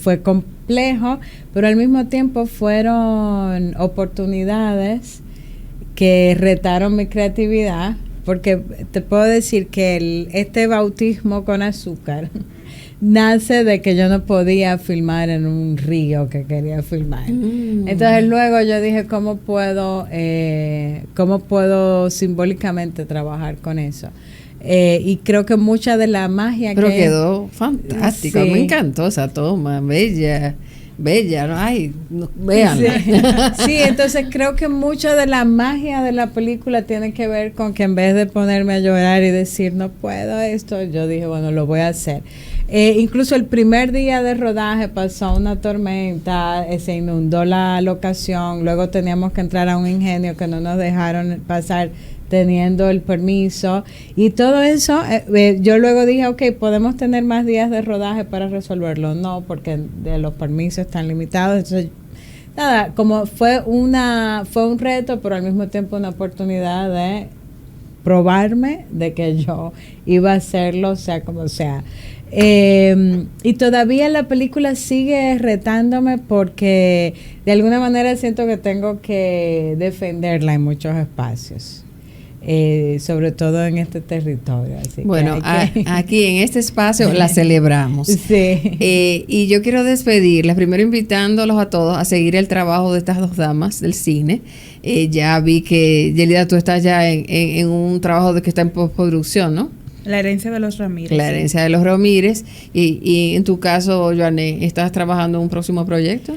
fue complejo, pero al mismo tiempo fueron oportunidades que retaron mi creatividad, porque te puedo decir que este bautismo con azúcar nace de que yo no podía filmar en un río que quería filmar. Entonces luego yo dije, ¿cómo puedo simbólicamente trabajar con eso? Y creo que mucha de la magia pero quedó fantástico, sí. Me encantó esa toma, bella, ¿no? Ay, véanla. Sí, entonces creo que mucha de la magia de la película tiene que ver con que en vez de ponerme a llorar y decir no puedo esto, yo dije, bueno, lo voy a hacer. Incluso el primer día de rodaje pasó una tormenta, se inundó la locación, luego teníamos que entrar a un ingenio que no nos dejaron pasar teniendo el permiso y todo eso. Yo luego dije, ok, ¿podemos tener más días de rodaje para resolverlo? No, porque los permisos están limitados. Entonces, nada, como fue un reto, pero al mismo tiempo una oportunidad de probarme de que yo iba a hacerlo, sea como sea. Y todavía la película sigue retándome porque de alguna manera siento que tengo que defenderla en muchos espacios. Sobre todo en este territorio. Así bueno, aquí en este espacio la celebramos. Sí. Y yo quiero despedirlas, primero invitándolos a todos a seguir el trabajo de estas dos damas del cine. Ya vi que, Yelida, tú estás ya en un trabajo que está en postproducción, ¿no? La herencia de los Ramírez. La herencia de los Ramírez. Y en tu caso, Joanne, ¿estás trabajando en un próximo proyecto?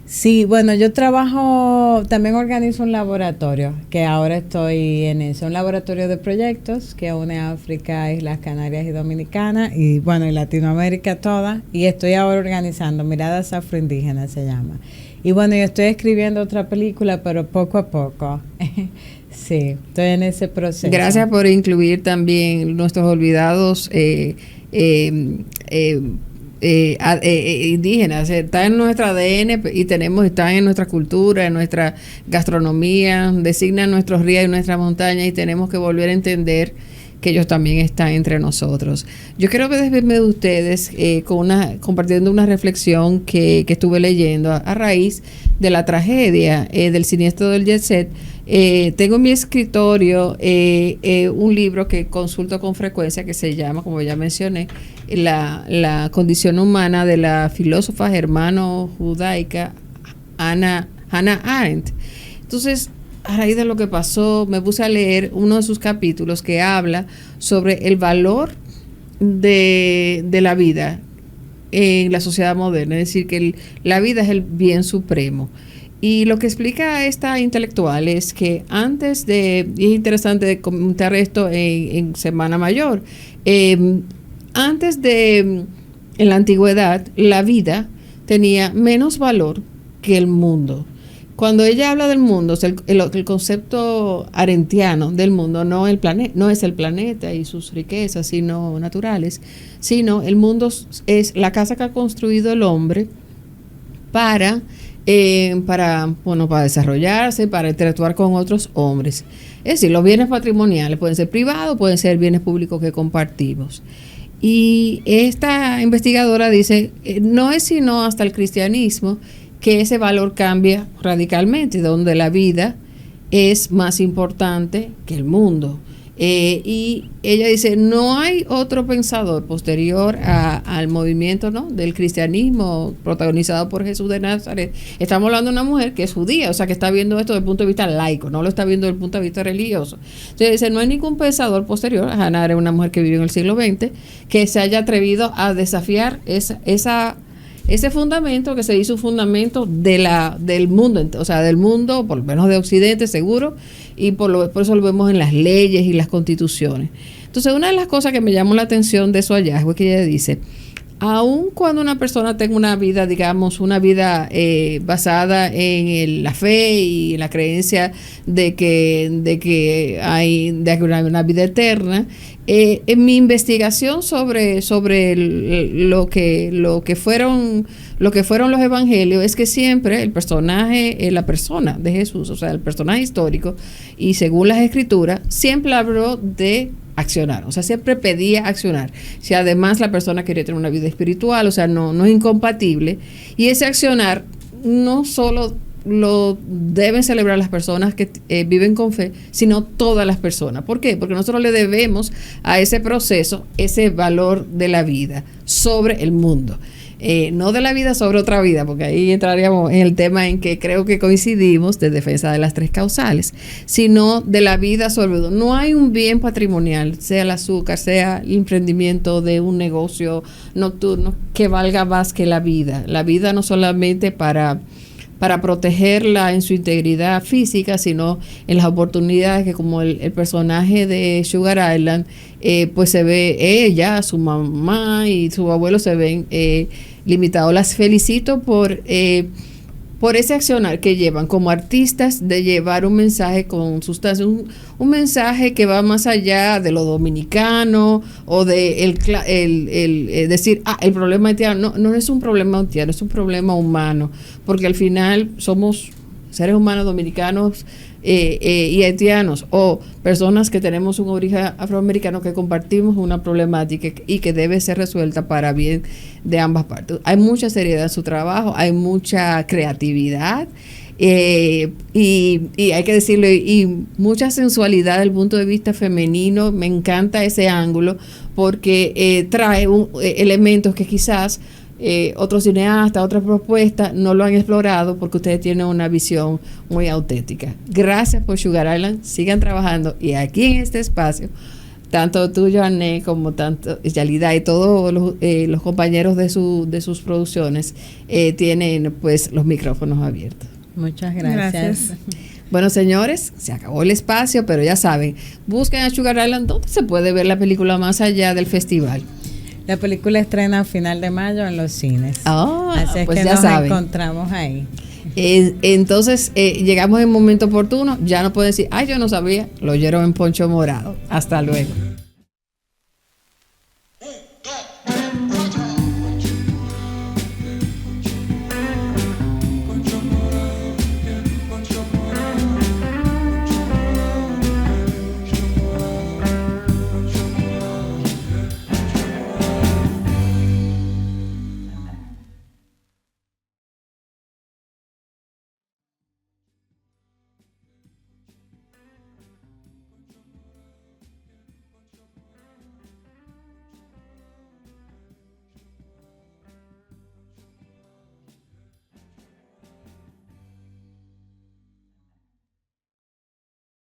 Sí, bueno, yo también organizo un laboratorio, que ahora estoy en eso, un laboratorio de proyectos que une África, Islas Canarias y Dominicana, y bueno, y Latinoamérica toda, y estoy ahora organizando Miradas Afroindígenas se llama. Y bueno, yo estoy escribiendo otra película, pero poco a poco. Sí, estoy en ese proceso. Gracias por incluir también nuestros olvidados indígenas. Está en nuestro ADN y están en nuestra cultura, en nuestra gastronomía, designan nuestros ríos y nuestras montañas, y tenemos que volver a entender que ellos también están entre nosotros. Yo quiero despedirme de ustedes compartiendo una reflexión que estuve leyendo a raíz de la tragedia del siniestro del Jet Set. Tengo en mi escritorio un libro que consulto con frecuencia que se llama, como ya mencioné, La condición humana, de la filósofa germano-judaica Hannah Arendt. Entonces, a raíz de lo que pasó, me puse a leer uno de sus capítulos que habla sobre el valor de la vida en la sociedad moderna, es decir, que la vida es el bien supremo. Y lo que explica esta intelectual es que antes de, y es interesante comentar esto en Semana Mayor, antes de, en la antigüedad, la vida tenía menos valor que el mundo. Cuando ella habla del mundo, o sea, el concepto arendtiano del mundo no es el planeta y sus riquezas, sino naturales, sino el mundo es la casa que ha construido el hombre para desarrollarse, para interactuar con otros hombres. Es decir, los bienes patrimoniales pueden ser privados, pueden ser bienes públicos que compartimos. Y esta investigadora dice, no es sino hasta el cristianismo que ese valor cambia radicalmente, donde la vida es más importante que el mundo. Y ella dice, no hay otro pensador posterior al movimiento, ¿no?, del cristianismo protagonizado por Jesús de Nazaret. Estamos hablando de una mujer que es judía, o sea, que está viendo esto desde el punto de vista laico, no lo está viendo desde el punto de vista religioso. Entonces dice, no hay ningún pensador posterior, Hannah Arendt, una mujer que vivió en el siglo XX, que se haya atrevido a desafiar ese fundamento, que se hizo un fundamento del mundo, o sea, del mundo, por lo menos de Occidente, seguro, y por eso lo vemos en las leyes y las constituciones. Entonces, una de las cosas que me llamó la atención de su hallazgo es que ella dice, aun cuando una persona tenga una vida, digamos, una vida basada en la fe y en la creencia de que hay una vida eterna, en mi investigación sobre lo que fueron los evangelios, es que siempre el personaje, la persona de Jesús, o sea, el personaje histórico, y según las escrituras, siempre habló de accionar, o sea, siempre pedía accionar. Si además la persona quería tener una vida espiritual, o sea, no es incompatible, y ese accionar no solo lo deben celebrar las personas que viven con fe, sino todas las personas. ¿Por qué? Porque nosotros le debemos a ese proceso ese valor de la vida sobre el mundo. No de la vida sobre otra vida, porque ahí entraríamos en el tema en que creo que coincidimos de defensa de las tres causales, sino de la vida sobre el mundo. No hay un bien patrimonial, sea el azúcar, sea el emprendimiento de un negocio nocturno, que valga más que la vida. La vida no solamente para para protegerla en su integridad física, sino en las oportunidades que, como el personaje de Sugar Island, pues se ve ella, su mamá y su abuelo se ven limitados. Las felicito por ese accionar que llevan como artistas de llevar un mensaje con sustancia, un mensaje que va más allá de lo dominicano o de el decir, el problema haitiano. No es un problema haitiano, es un problema humano, porque al final somos seres humanos dominicanos y haitianos, o personas que tenemos un origen afroamericano, que compartimos una problemática y que debe ser resuelta para bien de ambas partes. Hay mucha seriedad en su trabajo, hay mucha creatividad y hay que decirlo, y mucha sensualidad desde el punto de vista femenino. Me encanta ese ángulo porque trae elementos que quizás otros cineastas, otras propuestas no lo han explorado, porque ustedes tienen una visión muy auténtica. Gracias por Sugar Island, sigan trabajando, y aquí en este espacio, tanto tú, Joanne, como tanto Yalida y todos los compañeros de sus producciones tienen pues los micrófonos abiertos. Muchas gracias. Bueno, señores, se acabó el espacio, pero ya saben, busquen a Sugar Island. ¿Dónde se puede ver la película más allá del festival? La película estrena a final de mayo en los cines. Así es pues que ya nos saben. Encontramos ahí. Entonces, llegamos en momento oportuno. Ya no pueden decir, yo no sabía, lo oyeron en Poncho Morado. Hasta luego.